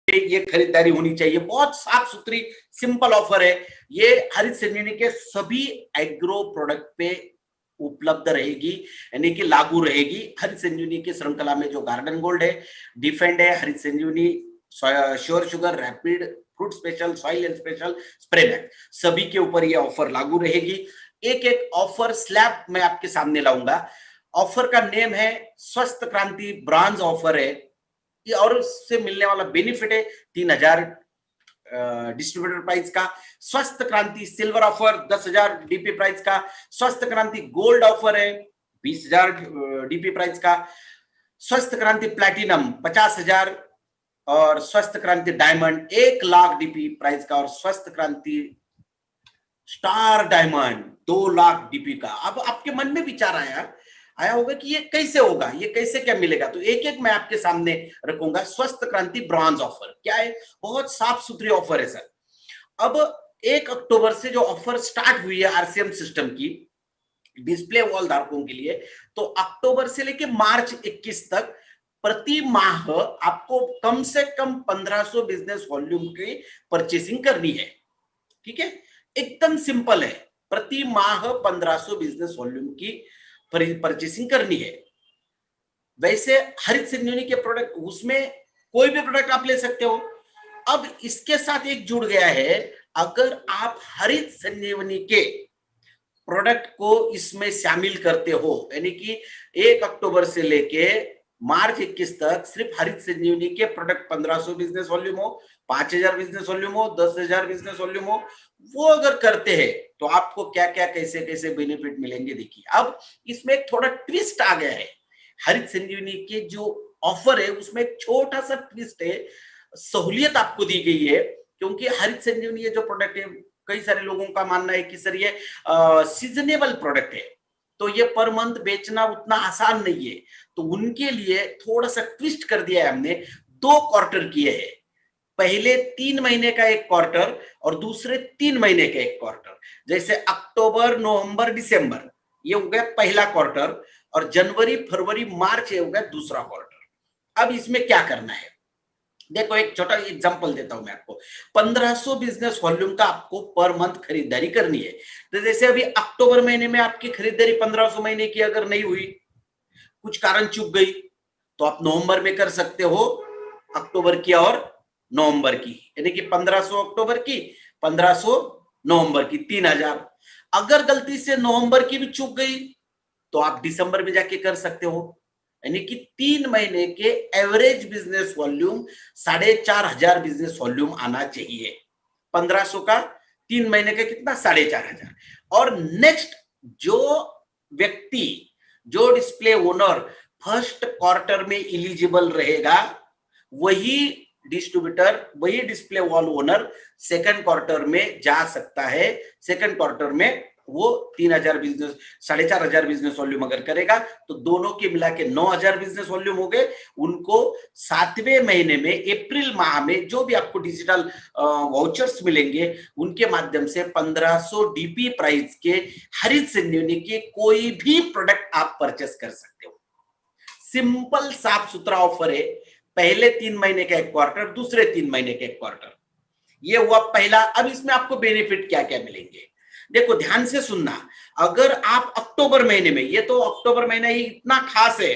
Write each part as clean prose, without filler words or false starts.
ये खरीदारी होनी चाहिए। बहुत साफ सुथरी सिंपल ऑफर है। ये हरित संजीवनी के सभी एग्रो प्रोडक्ट पे उपलब्ध रहेगी, यानी कि लागू रहेगी। हरित संजीवनी की श्रृंखला में जो गार्डन गोल्ड है, डिफेंड है, Harit Sanjeevani, sure sugar, rapid, fruit special, soil and special, Spraymax, सभी के ऊपर ये ऑफर लागू रहेगी। एक एक ऑफर स्लैब मैं आपके सामने लाऊंगा। ऑफर का नेम है स्वस्थ क्रांति ब्रांज ऑफर है ये, और उससे मिलने वाला बेनिफिट है 3000 डिस्ट्रीब्यूटर प्राइस का। स्वस्थ क्रांति सिल्वर ऑफर 10,000 डीपी प्राइस का। स्वस्थ क्रांति गोल्ड ऑफर है 20,000 डीपी प्राइस का। स्वस्थ क्रांति प्लैटिनम 50,000 और स्वस्थ क्रांति डायमंड 1,00,000 डीपी प्राइस का, और स्वस्थ क्रांति स्टार डायमंड 2,00,000 डीपी का। अब आपके मन में विचार आया होगा कि ये कैसे होगा, ये कैसे क्या मिलेगा, तो एक एक मैं आपके सामने रखूंगा। स्वस्थ क्रांति ब्रॉन्ज ऑफर क्या है? बहुत साफ सुथरी ऑफर है सर। अब 1 अक्टूबर से जो ऑफर स्टार्ट हुई है आरसीएम सिस्टम की डिस्प्ले वॉल धारकों के लिए, तो अक्टूबर से लेके मार्च 21 तक प्रति माह आपको कम से कम 1500 बिजनेस वॉल्यूम की परचेसिंग करनी है। ठीक है, एकदम सिंपल है। प्रति माह 1500 बिजनेस वॉल्यूम की परचेसिंग करनी है। वैसे हरित संजीवनी के प्रोडक्ट, उसमें कोई भी प्रोडक्ट आप ले सकते हो। अब इसके साथ एक जुड़ गया है, अगर आप हरित संजीवनी के प्रोडक्ट को इसमें शामिल करते हो, यानी कि 1 अक्टूबर से लेके मार्च 21 तक सिर्फ हरित संजीवनी के प्रोडक्ट 1500 बिजनेस वॉल्यूम हो, 5000 बिजनेस वॉल्यूम हो, 10,000 बिजनेस वॉल्यूम हो, वो अगर करते हैं तो आपको क्या क्या कैसे कैसे बेनिफिट मिलेंगे देखिए। अब इसमें एक थोड़ा ट्विस्ट आ गया है। हरित संजीवनी के जो ऑफर है उसमें एक छोटा सा ट्विस्ट है, सहूलियत आपको दी गई है। क्योंकि हरित संजीवनी ये जो प्रोडक्ट है, कई सारे लोगों का मानना है कि सर ये सीजनेबल प्रोडक्ट है, तो ये पर मंथ बेचना उतना आसान नहीं है। तो उनके लिए थोड़ा सा ट्विस्ट कर दिया है हमने, 2 क्वार्टर किए हैं। पहले 3 महीने का एक क्वार्टर और दूसरे 3 महीने का एक क्वार्टर। जैसे अक्टूबर, नवंबर, दिसंबर ये हो गया पहला क्वार्टर, और जनवरी, फरवरी, मार्च ये हो गया दूसरा क्वार्टर। अब इसमें क्या करना है देखो, एक छोटा एग्जांपल देता हूं मैं आपको। 1500 बिजनेस वॉल्यूम का आपको पर मंथ खरीदारी करनी है। तो जैसे अभी अक्टूबर महीने में आपकी खरीदारी 1500 महीने की अगर नहीं हुई, कुछ कारण चूक गई, तो आप नवंबर में कर सकते हो, अक्टूबर की और नवंबर की, यानी कि 1500 अक्टूबर की, 1500 नवंबर की, 3000। अगर गलती से नवंबर की भी चूक गई तो आप दिसंबर में जाके कर सकते हो, यानी कि 3 महीने के average business volume 4,500 business volume आना चाहिए। 1500 का 3 महीने का कितना? 4,500। और नेक्स्ट जो व्यक्ति, जो डिस्प्ले ओनर फर्स्ट क्वार्टर में एलिजिबल रहेगा, वही डिस्ट्रीब्यूटर, वही display wall owner second quarter में जा सकता है। सेकंड क्वार्टर में वो 3,000 बिजनेस, 4,500 बिजनेस वॉल्यूम अगर करेगा तो दोनों के मिला के 9,000 बिजनेस वॉल्यूम हो गए। उनको 7वें महीने में, अप्रैल माह में जो भी आपको डिजिटल वाउचर्स मिलेंगे, उनके माध्यम से 1500 डीपी प्राइस के हरित संजीवनी के कोई भी प्रोडक्ट आप परचेस कर सकते हो। सिंपल साफ सुथरा ऑफर है। पहले 3 महीने का एक क्वार्टर, दूसरे 3 महीने का एक क्वार्टर, ये हुआ पहला। अब इसमें आपको बेनिफिट क्या क्या मिलेंगे देखो, ध्यान से सुनना। अगर आप अक्टूबर महीने में, ये तो अक्टूबर महीना ही इतना खास है,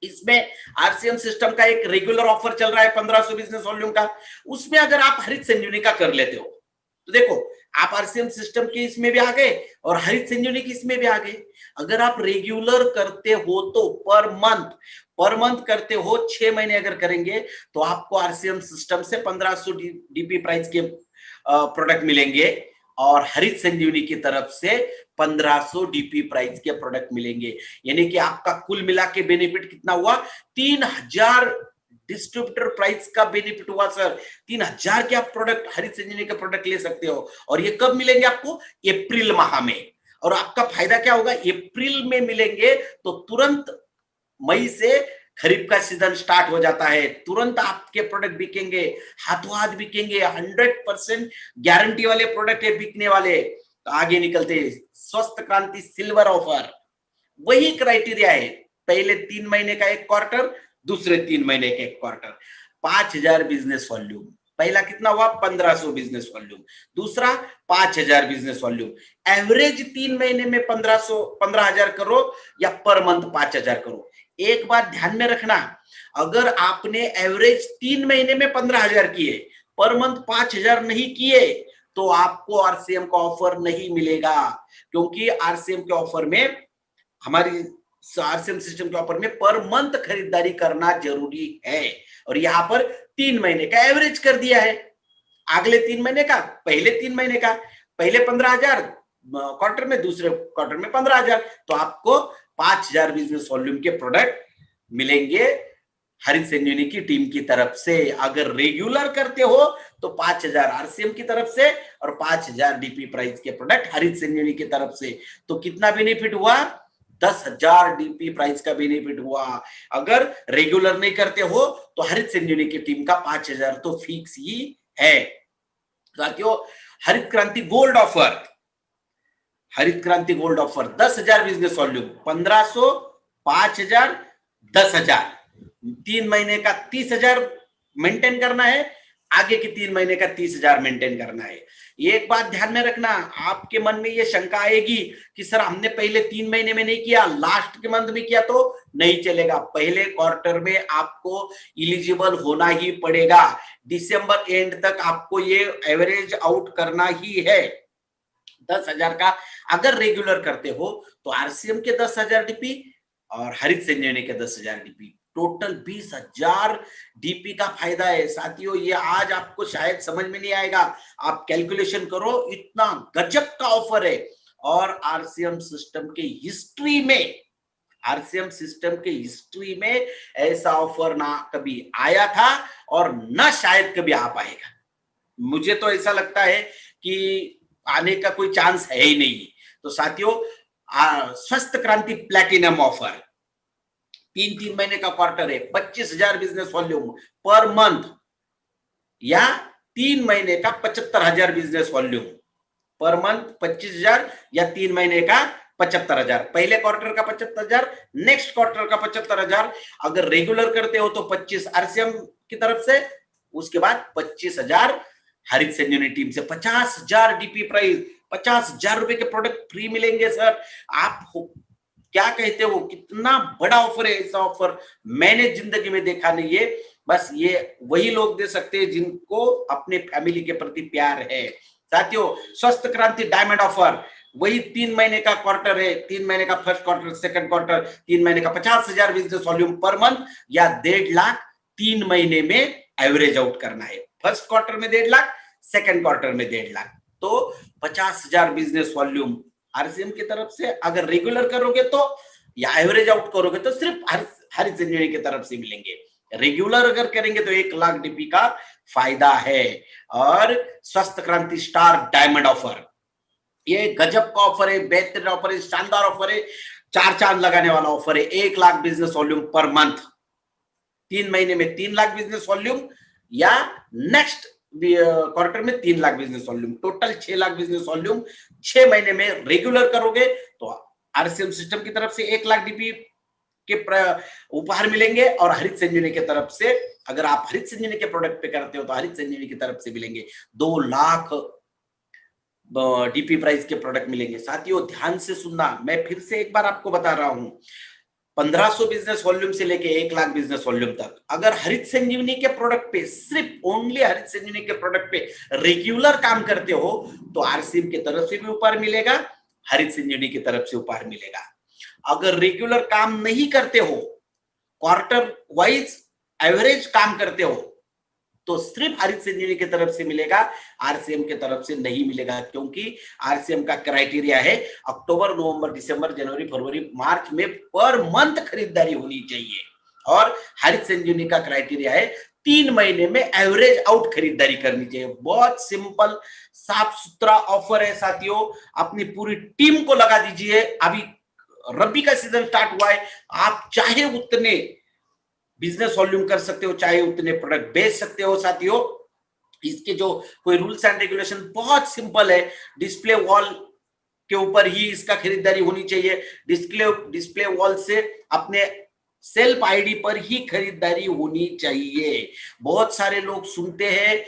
इसमें आरसीएम सिस्टम का एक रेगुलर ऑफर चल रहा है 1500 बिजनेस वॉल्यूम का। उसमें अगर आप हरित संजीवनी का कर लेते हो तो देखो, आप आरसीएम सिस्टम के इसमें भी आ गए और हरित संजीवनी की इसमें भी आ गए। अगर आप रेगुलर करते हो तो पर मंथ करते हो, 6 महीने अगर करेंगे तो आपको आरसीएम सिस्टम से 1500 डीपी प्राइस के प्रोडक्ट मिलेंगे, और हरित संजीवनी की तरफ से 1500 डीपी प्राइस के प्रोडक्ट मिलेंगे। यानी कि आपका कुल मिला के बेनिफिट कितना हुआ? 3,000 डिस्ट्रीब्यूटर प्राइस का बेनिफिट हुआ सर। 3,000 के आप प्रोडक्ट, हरित संजीवनी के प्रोडक्ट ले सकते हो। और ये कब मिलेंगे आपको? अप्रैल माह में। और आपका फायदा क्या होगा? अप्रैल में मिलेंगे तो तुरंत मई से खरीफ का सीजन स्टार्ट हो जाता है, तुरंत आपके प्रोडक्ट बिकेंगे, हाथों हाथ बिकेंगे। 100% गारंटी वाले प्रोडक्ट है बिकने वाले। तो आगे निकलते, स्वस्थ क्रांति सिल्वर ऑफर, वही क्राइटेरिया है। पहले 3 महीने का एक क्वार्टर, दूसरे 3 महीने का एक क्वार्टर। 5000 business volume. पहला कितना हुआ? 1500 बिजनेस वॉल्यूम। दूसरा 5000 बिजनेस वॉल्यूम। एवरेज 3 महीने में 15,000 करो या पर मंथ 5000 करो। एक बात ध्यान में रखना, अगर आपने एवरेज 3 महीने में 15,000 किए, पर मंथ 5,000 नहीं किए, तो आपको आरसीएम का ऑफर नहीं मिलेगा। क्योंकि आरसीएम के ऑफर में, हमारी आरसीएम सिस्टम के ऑफर में पर मंथ खरीदारी करना जरूरी है। और यहां पर 3 महीने का एवरेज कर दिया है। अगले 3 महीने का, पहले 3 महीने का, पहले 15,000 क्वार्टर में, दूसरे क्वार्टर में 15,000, तो आपको 5,000 बिजनेस वॉल्यूम के प्रोडक्ट मिलेंगे हरित संजीवनी की टीम की तरफ से। अगर रेगुलर करते हो तो 5,000 आरसीएम की तरफ से और 5,000 डीपी प्राइस के प्रोडक्ट हरित संजीवनी की तरफ से। तो कितना बेनिफिट हुआ? 10,000 डीपी प्राइस का बेनिफिट हुआ। अगर रेगुलर नहीं करते हो तो हरित संजीवनी की टीम का 5,000 तो फिक्स ही है। साथियों, हरित क्रांति गोल्ड ऑफर, हरित क्रांति गोल्ड ऑफर 10,000 बिजनेस वॉल्यूम, 1500, 5,000, 10,000। 3 महीने का 30,000 मेंटेन करना है, आगे के 3 महीने का 30,000 मेंटेन करना है। एक बात ध्यान में रखना, आपके मन में ये शंका आएगी कि सर हमने पहले 3 महीने में नहीं किया, लास्ट के मंथ में किया तो नहीं चलेगा। पहले क्वार्टर में आपको इलिजिबल होना ही पड़ेगा। दिसंबर एंड तक आपको ये एवरेज आउट करना ही है। 10,000 का अगर रेगुलर करते हो तो आरसीएम के 10,000 डीपी और हरित संजीवनी के 10,000 डीपी, टोटल 20,000 डीपी का फायदा है। साथियों, ये आज आपको शायद समझ में नहीं आएगा, आप कैलकुलेशन करो, इतना गजब का ऑफर है। और आरसीएम सिस्टम के हिस्ट्री में, आरसीएम सिस्टम के हिस्ट्री में ऐसा ऑफर ना कभी आया था और ना शायद कभी आ पाएगा। मुझे तो ऐसा लगता है कि आने का कोई चांस है ही नहीं। तो साथियों, स्वस्थ क्रांति प्लैटिनम ऑफर 3 महीने का क्वार्टर है, 25,000 बिजनेस वॉल्यूम पर मंथ, या 3 महीने का 75,000 बिजनेस वॉल्यूम पर मंथ, 25,000 या 3 महीने का 75,000। पहले क्वार्टर का 75,000, नेक्स्ट क्वार्टर का 75,000। अगर रेगुलर करते हो तो 25 आरसीएम की तरफ से, उसके बाद 25,000 हरित संजीवनी टीम से। 50,000 डीपी प्राइस, 50,000 रुपए के प्रोडक्ट फ्री मिलेंगे। सर आप क्या कहते हो? कितना बड़ा ऑफर है। ऐसा ऑफर मैंने जिंदगी में देखा नहीं है। बस ये वही लोग दे सकते हैं जिनको अपने फैमिली के प्रति प्यार है। साथियों, स्वस्थ क्रांति डायमंड ऑफर, वही 3 महीने का क्वार्टर है, 3 महीने का फर्स्ट क्वार्टर, सेकंड क्वार्टर, 3 महीने का 50,000 बिजनेस वॉल्यूम पर मंथ या 1.5 लाख 3 महीने में एवरेज आउट करना है। फर्स्ट क्वार्टर में 1.5 लाख, सेकंड क्वार्टर में 1.5 लाख, तो 50,000 बिजनेस वॉल्यूम आरसीएम की तरफ से। अगर रेगुलर करोगे तो या एवरेज आउट करोगे तो सिर्फ हरित संजीवनी की तरफ से मिलेंगे। रेगुलर अगर करेंगे तो 1 लाख डीपी का फायदा है। और स्वस्थ क्रांति स्टार डायमंड ऑफर, ये गजब का ऑफर है, बेहतरीन ऑफर है, शानदार ऑफर है, 4 चांद लगाने वाला ऑफर है। 1 lakh business volume per month, 3 महीने में 3 लाख बिजनेस वॉल्यूम, या नेक्स्ट क्वार्टर में 3 lakh business volume, total 6 lakh business volume. 6 महीने में रेगुलर करोगे तो आरसीएम सिस्टम की तरफ से 1 लाख डीपी के उपहार मिलेंगे। और हरित संजीवनी की तरफ से, अगर आप हरित संजीवनी के प्रोडक्ट पे करते हो तो हरित संजीवनी की तरफ से मिलेंगे 2 लाख डीपी प्राइस के प्रोडक्ट मिलेंगे। साथियों, ध्यान से सुनना, मैं फिर से एक बार आपको बता रहा हूं, 1500 बिजनेस वॉल्यूम से लेके 1 लाख बिजनेस वॉल्यूम तक अगर हरित संजीवनी के प्रोडक्ट पे, सिर्फ ओनली हरित संजीवनी के प्रोडक्ट पे रेगुलर काम करते हो तो आरसीएम की तरफ से भी उपहार मिलेगा, हरित संजीवनी की तरफ से उपहार मिलेगा। अगर रेगुलर काम नहीं करते हो, क्वार्टर वाइज एवरेज काम करते हो, तो सिर्फ हरित संजीवनी की तरफ से मिलेगा, आरसीएम की तरफ से नहीं मिलेगा। क्योंकि आरसीएम का क्राइटेरिया है अक्टूबर, नवंबर, दिसंबर, जनवरी, फरवरी, मार्च में पर मंथ खरीदारी होनी चाहिए। और हरित संजीवनी का क्राइटेरिया है 3 महीने में एवरेज आउट खरीदारी करनी चाहिए। बहुत सिंपल, साफ सुथरा ऑफर है साथियों। अपनी पूरी टीम को लगा दीजिए। अभी रबी का सीजन स्टार्ट हुआ है, आप चाहे उतने बिजनेस वॉल्यूम कर सकते हो, चाहे उतने प्रोडक्ट बेच सकते हो। साथियों, इसके जो कोई रूल्स एंड रेगुलेशन बहुत सिंपल है, डिस्प्ले वॉल के ऊपर ही इसका खरीदारी होनी चाहिए। डिस्प्ले वॉल से अपने सेल्फ आईडी पर ही खरीदारी होनी चाहिए। बहुत सारे लोग सुनते हैं